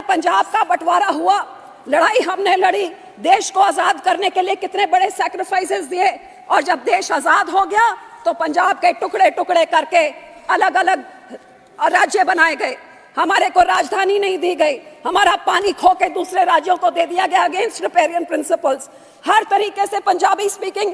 पंजाब का बंटवारा हुआ, लड़ाई हमने लड़ी, देश को आजाद करने के लिए कितने बड़े सैक्रिफाइसेस दिए, और जब देश आजाद हो गया तो पंजाब के टुकड़े टुकड़े करके अलग अलग राज्य बनाए गए, हमारे को राजधानी नहीं दी गई, हमारा पानी खो के दूसरे राज्यों को दे दिया गया अगेंस्ट रिपेरियन प्रिंसिपल्स। हर तरीके से पंजाबी स्पीकिंग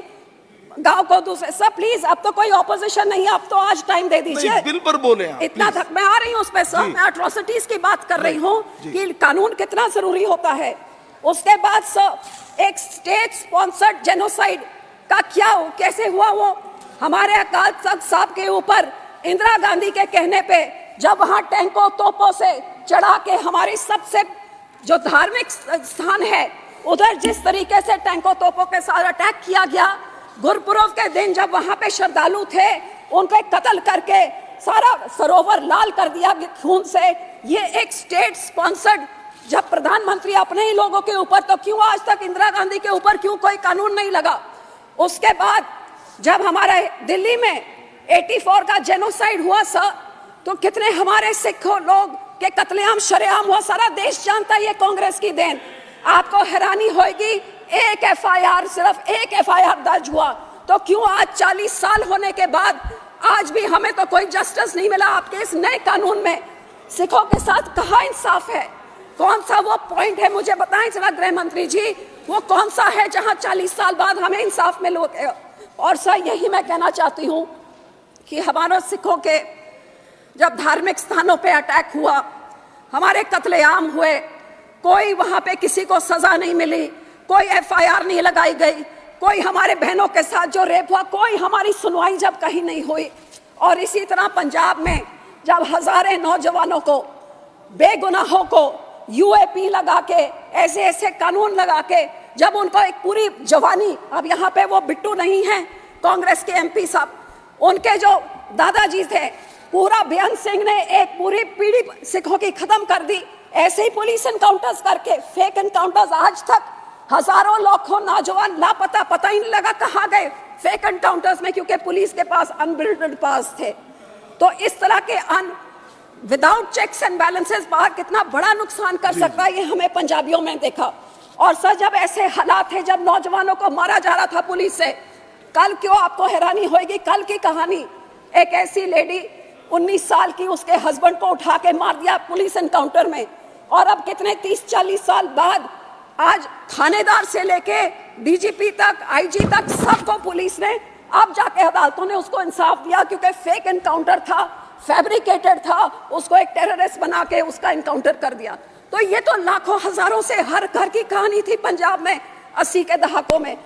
गांव को दूसरे सब, प्लीज अब तो कोई ऑपोजिशन नहीं है, अब तो आज टाइम दे दीजिए। बिल पर बोले आप, इतना तक मैं आ रही हूँ उस पे सर, मैं एट्रोसिटीज की बात कर रही हूँ कि कानून कितना जरूरी होता है। उसके बाद सर एक स्टेट स्पॉन्सर्ड जेनोसाइड का क्या हो, कैसे हुआ वो, हमारे अकाल तख्त साहब के ऊपर इंदिरा गांधी के कहने पे जब वहां टैंकों तोपों से चढ़ा के हमारी सबसे जो धार्मिक स्थान है उधर जिस तरीके से टैंकों तोपों के साथ अटैक किया गया, गुरपुरब के दिन जब वहां पे श्रद्धालु थे उनके कत्ल करके सारा सरोवर लाल कर दिया खून से, ये एक स्टेट स्पॉन्सर्ड, जब प्रधानमंत्री अपने ही लोगों के ऊपर, तो क्यों आज तक इंदिरा गांधी के ऊपर क्यों कोई कानून नहीं लगा। उसके बाद जब हमारे दिल्ली में 84 का जेनोसाइड हुआ सर, तो कितने हमारे सिख लोग के कत्लेआम शरेआम हुआ, सारा देश जानता है ये कांग्रेस की देन। आपको हैरानी होगी, एक एफआईआर, सिर्फ एक एफआईआर दर्ज हुआ, तो क्यों आज 40 साल होने के बाद आज भी हमें तो कोई जस्टिस नहीं मिला। आपके इस नए कानून में सिखों के साथ कहाँ इंसाफ है, कौन सा वो पॉइंट है, मुझे बताएं जरा गृह मंत्री जी, वो कौन सा है जहां 40 साल बाद हमें इंसाफ मिले। और सर यही मैं कहना चाहती हूँ कि हमारे सिखों के जब धार्मिक स्थानों पे अटैक हुआ, हमारे कत्लेआम हुए, कोई वहां पे किसी को सजा नहीं मिली, कोई एफआईआर नहीं लगाई गई, कोई हमारे बहनों के साथ जो रेप हुआ कोई हमारी सुनवाई जब कहीं नहीं हुई। और इसी तरह पंजाब में जब हजारों नौजवानों को, बेगुनाहों को यूएपी लगा के, ऐसे ऐसे कानून लगा के, जब उनको एक पूरी जवानी, अब यहाँ पे वो बिट्टू नहीं है कांग्रेस के एमपी साहब, उनके जो दादाजी थे, पूरा बेअंत सिंह ने एक पूरी पीढ़ी सिखों की खत्म कर दी। ऐसे ही पुलिस एनकाउंटर्स करके, फेक एनकाउंटर्स, आज तक हजारों लाखों नौजवान लापता, पता ही नहीं लगा कहाँ गए फेक एनकाउंटर्स में, क्योंकि पुलिस के पास अनबिल्डेड पास थे। तो इस तरह के विदाउट चेक्स एंड बैलेंसेस बाहर कितना बड़ा नुकसान कर सकता है, ये हमें पंजाबियों में देखा। और सर जब ऐसे हालात थे, जब नौजवानों को मारा जा रहा था पुलिस से, कल क्यों आपको हैरानी होगी, कल की कहानी, एक ऐसी लेडी 19 साल की, उसके हस्बैंड को उठा के मार दिया पुलिस एनकाउंटर में, और अब कितने 30-40 साल बाद आज थानेदार से लेके डीजीपी तक, आईजी तक, सबको पुलिस ने अब जाके अदालतों ने उसको इंसाफ दिया, क्योंकि फेक एनकाउंटर था, फैब्रिकेटेड था, उसको एक टेररिस्ट बना के उसका एनकाउंटर कर दिया। तो ये तो लाखों हजारों से हर घर की कहानी थी पंजाब में 80 के दहाकों में।